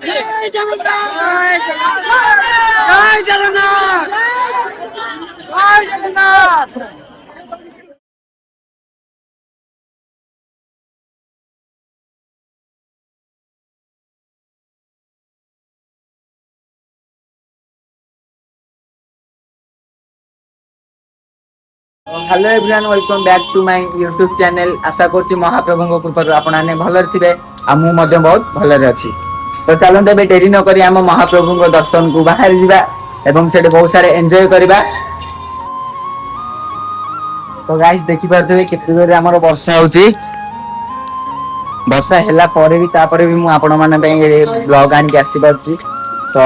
जय जगन्नाथ जय जगन्नाथ जय Jagannath. Hello everyone welcome back to my YouTube channel. आशा करछि महाप्रभु कृपा आपने भलरे थे आ मु बहुत भलरे अच्छी। तो चलते ए डेरी न करी आम महाप्रभु दर्शन को बाहर जावा एवं से बहुत सारे एंजॉय करवा। तो गाइस देखि पारथबे केते जोरे हमर वर्षा होची। वर्षा हैला परे भी तापरे भी मु आपण माने ब्लॉग आन के आसी पारछि। तो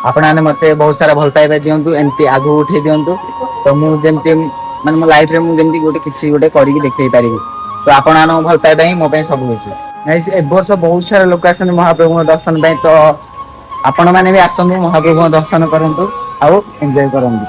आपण माने मते बहुत सारा भल पाइबा दियंतु एमती आगु उठे दियंतु। तो मु जेमती माने मो लाइफ रे मु जेमती गोटे किछि गोटे करिक देखै पारिबि। तो आपण मानो भल पाइबा ही मो पे सब होछि। गाइस ए वर्ष बहुत सारा लोक आछन महाप्रभु दर्शन पे। तो आपण माने भी आसनु महाप्रभु दर्शन करंतु आउ एन्जॉय करंतु।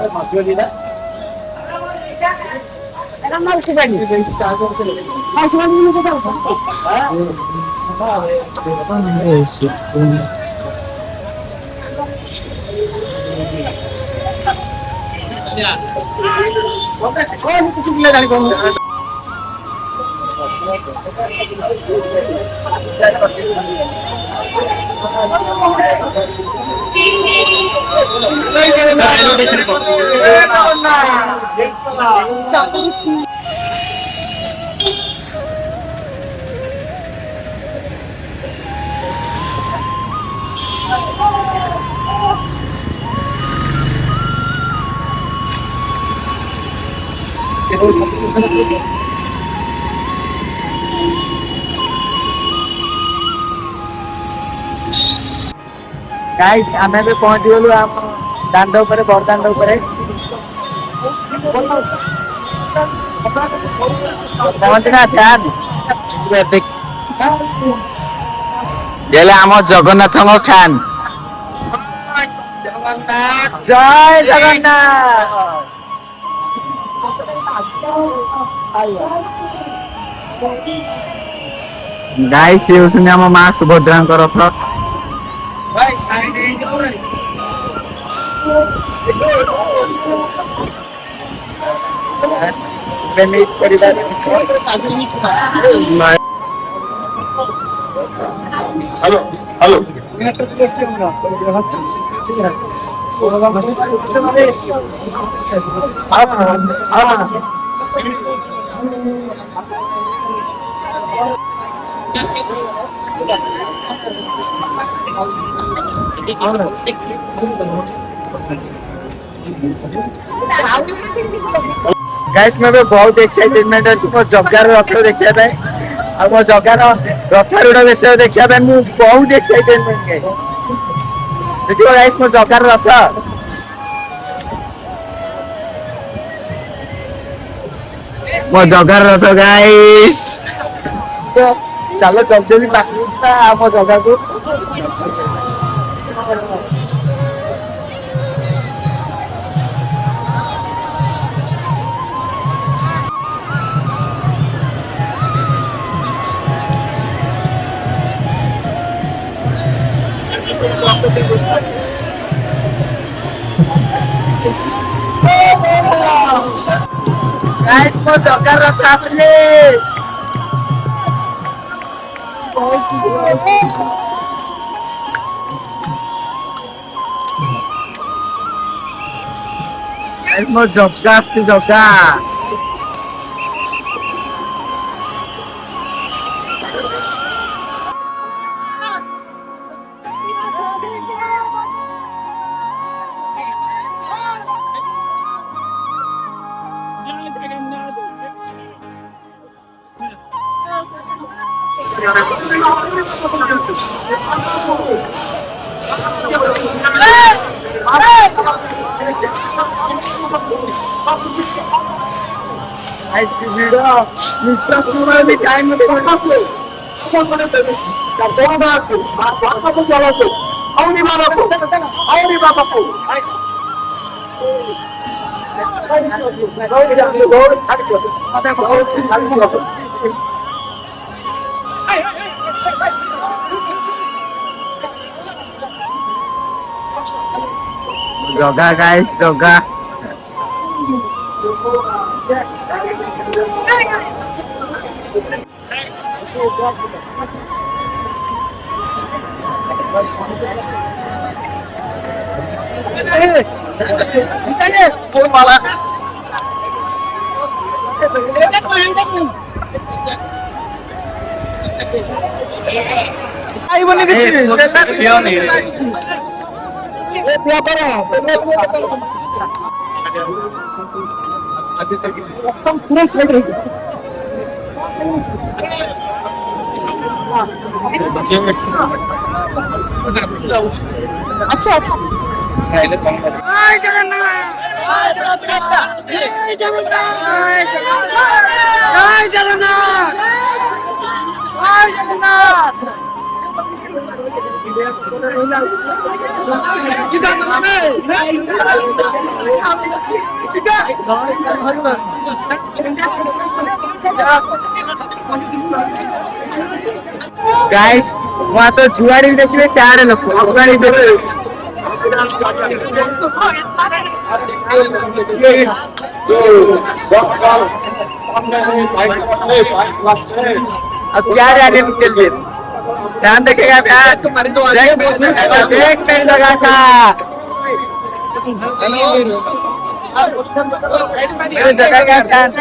गाइस आमे भी पहुंच गेलु हम दांडो ऊपर बरदांडो ऊपर। पहुंचना ध्यान गेले हम जगन्नाथ खान। जय जगन्नाथ। गाइस ये होसने हम मां सुभद्रा रथ। हेलो हेलो गाइस मैं बहुत एक्साइटमेंट अछि मो जगार रथ देखिया पे आ मो जगार रथ रूढ़ विषय देखिया पे मु बहुत एक्साइटमेंट है। देखियो गाइस मो जगार रथ मो जगार रथ गाइस। चलो जल्दी भी पाखा मो जगह को। गाइस मो जगार रथ आसले। गाइस मो जगा आसती जगा। गाइस की वीडियो निश्वास में भी टाइम में जगा गाइस जगा अच्छा अच्छा जय जगन्नाथ जय जगन्नाथ जय जगन्नाथ जय जगन्नाथ गाइस वहाँ तो जुआरी देखिए सियाड़े लोग जुआरी अब क्या रहने निकल गए ध्यान रखेगा प्यार तुम्हारी तो देख कर लगा था मेरे जगह क्या ध्यान